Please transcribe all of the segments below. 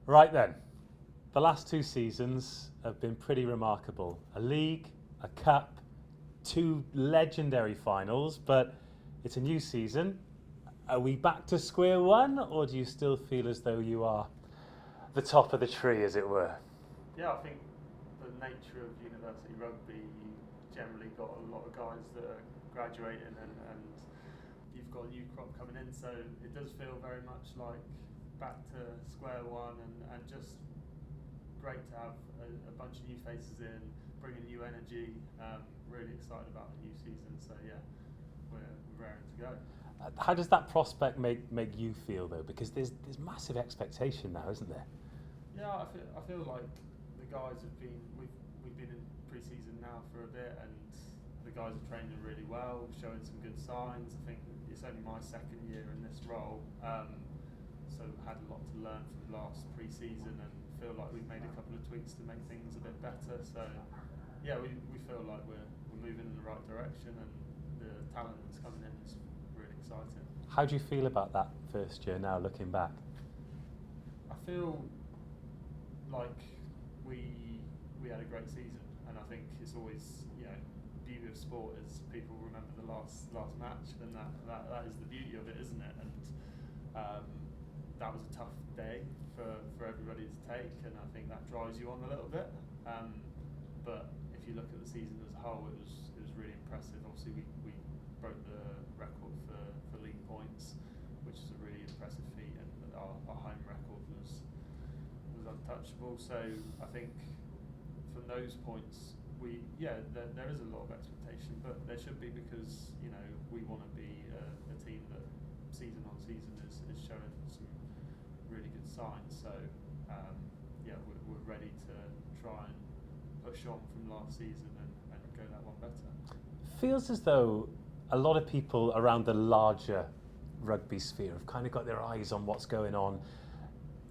Right then, the last two seasons have been pretty remarkable. A league, a cup, two legendary finals, but it's a new season. Are we back to square one, or do you still feel as though you are the top of the tree, as it were? Yeah, I think the nature of university rugby, you generally got a lot of guys that are graduating and you've got a new crop coming in, so it does feel very much like back to square one and just great to have a bunch of new faces in, bringing new energy, really excited about the new season, so yeah, we're raring to go. How does that prospect make you feel, though? Because there's massive expectation now, isn't there? Yeah, I feel like the guys have been we've been in pre-season now for a bit, and the guys are training really well, showing some good signs. I think it's only my second year in this role, so had a lot to learn from last pre-season, and feel like we've made a couple of tweaks to make things a bit better. So yeah, we feel like we're moving in the right direction, and the talent that's coming in is really exciting. How do you feel about that first year now, looking back? I feel like we had a great season, and I think it's always, you know, beauty of sport is people remember the last match, and that is the beauty of it, isn't it? And that was a tough day for everybody to take, and I think that drives you on a little bit. But if you look at the season as a whole, it was really impressive. Obviously, we broke the record for league points, which is a really impressive feat, and our home record was untouchable. So I think from those points, there is a lot of expectation, but there should be, because you know we want to be a team that season on season is showing some really good signs. So we're ready to try and push on from last season and go that one better. Feels as though a lot of people around the larger rugby sphere have kind of got their eyes on what's going on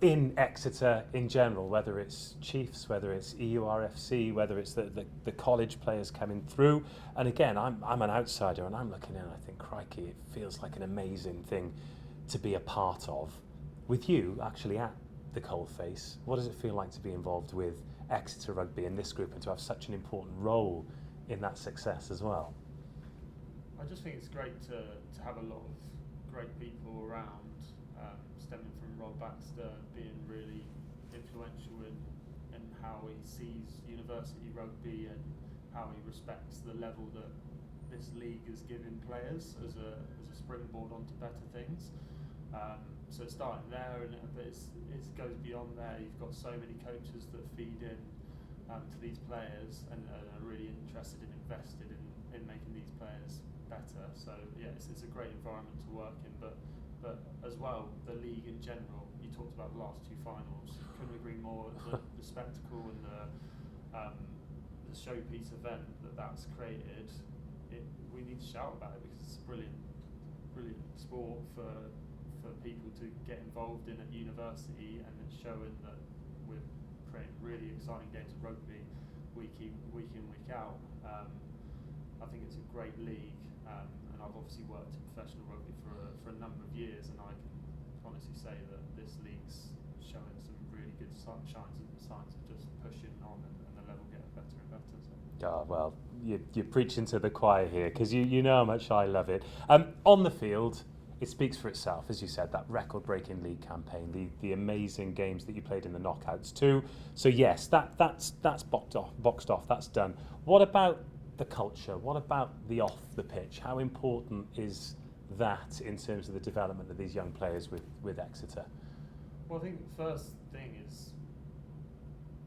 in Exeter in general, whether it's Chiefs, whether it's EURFC, whether it's the college players coming through. And again, I'm an outsider, and I'm looking in and I think, crikey, it feels like an amazing thing to be a part of. With you actually at the coalface, what does it feel like to be involved with Exeter Rugby in this group, and to have such an important role in that success as well? I just think it's great to have a lot of great people around, stemming from Rob Baxter being really influential in how he sees university rugby and how he respects the level that this league is giving players as a springboard onto better things. So it's starting there, but it goes beyond there. You've got so many coaches that feed in to these players and are really interested and invested in making these players better. So yeah, it's a great environment to work in, but as well, the league in general. You talked about the last two finals. Couldn't agree more. The spectacle and the showpiece event that's created. We need to shout about it, because it's brilliant sport for people to get involved in at university, and it's showing that we're creating really exciting games of rugby week in, week out. I think it's a great league, and I've obviously worked in professional rugby for a number of years, and I can honestly say that this league's showing some really good signs of just pushing on, and the level getting better and better. So. Oh, well, you're preaching to the choir here, because you know how much I love it. On the field, it speaks for itself, as you said, that record-breaking league campaign, the amazing games that you played in the knockouts too. So yes, that's boxed off, that's done. What about the culture? What about the off the pitch? How important is that in terms of the development of these young players with Exeter? Well, I think the first thing is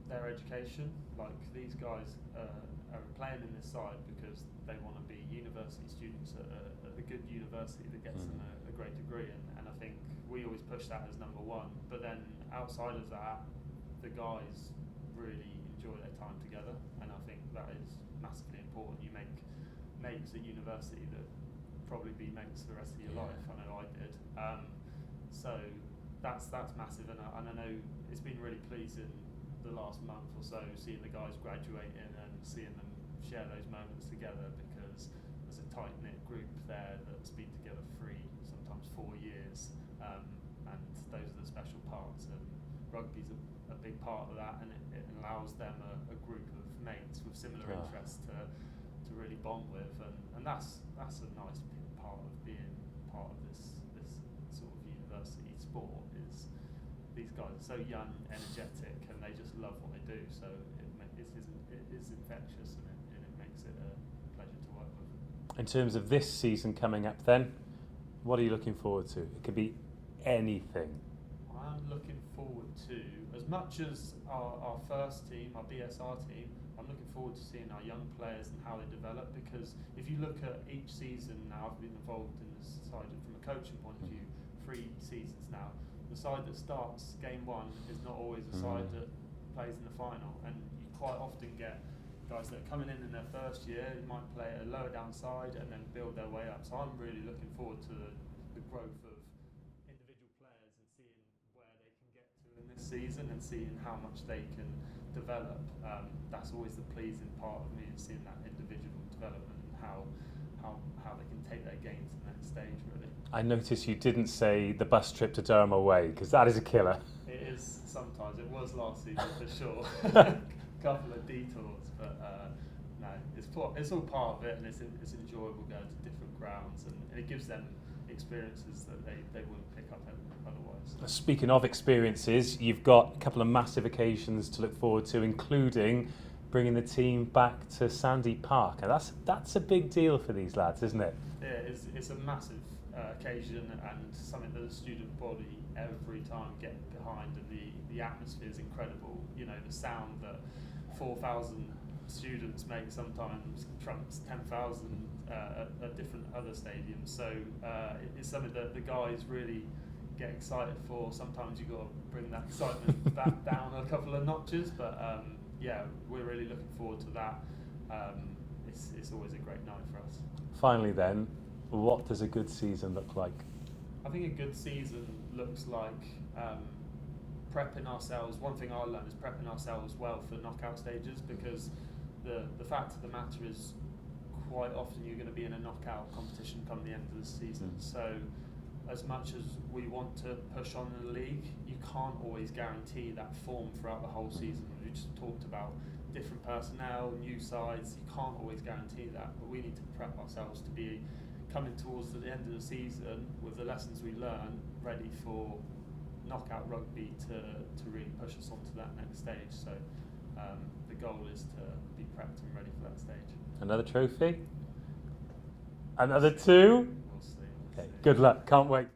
their education. Like, these guys are playing in this side because they want to be university students at a good university that gets them a great degree, and I think we always push that as number one. But then outside of that, the guys really enjoy their time together, and I think that is massively important. You make mates at university that probably be mates for the rest of your life. I know I did. So that's massive, and I know it's been really pleasing the last month or so, seeing the guys graduating and seeing them share those moments together, because there's a tight-knit group there that's been together 3, sometimes 4 years, and those are the special parts. And rugby's a part of that, and it allows them a group of mates with similar interests to really bond with, and that's a nice part of being part of this sort of university sport. Is these guys are so young, energetic, and they just love what they do. So it is infectious, and it makes it a pleasure to work with. In terms of this season coming up, then, what are you looking forward to? It could be anything. I'm looking forward to, as much as our first team, our BSR team, I'm looking forward to seeing our young players and how they develop, because if you look at each season now, I've been involved in this side from a coaching point of view, 3 seasons now. The side that starts game 1 is not always the side that plays in the final, and you quite often get guys that are coming in their first year, you might play a lower down side and then build their way up. So I'm really looking forward to the growth of individual players and seeing where they can get to in this season and seeing how much they can develop. That's always the pleasing part of me, is seeing that individual development and how they can take their game to the next stage, really. I noticed you didn't say the bus trip to Durham away, because that is a killer. It is sometimes. It was last season for sure. Couple of detours, but no, it's all part of it, and it's enjoyable going to different grounds, and it gives them experiences that they wouldn't pick up otherwise. Speaking of experiences, you've got a couple of massive occasions to look forward to, including bringing the team back to Sandy Park, and that's a big deal for these lads, isn't it? Yeah, it's a massive occasion, and something that the student body every time get behind, and the atmosphere is incredible. You know, the sound that 4,000 students make sometimes trumps 10,000 at different other stadiums. So it's something that the guys really get excited for. Sometimes you've got to bring that excitement back down a couple of notches, but yeah, we're really looking forward to that. It's always a great night for us. Finally then, what does a good season look like? I think a good season looks like prepping ourselves. One thing I learned is prepping ourselves well for knockout stages, because the fact of the matter is quite often you're going to be in a knockout competition come the end of the season. So as much as we want to push on in the league, you can't always guarantee that form throughout the whole season. We just talked about different personnel, new sides. You can't always guarantee that, but we need to prep ourselves to be coming towards the end of the season with the lessons we learn, ready for knockout rugby to really push us onto that next stage. So the goal is to be prepped and ready for that stage. Another trophy? Another 2? We'll see. Okay, good luck, can't wait.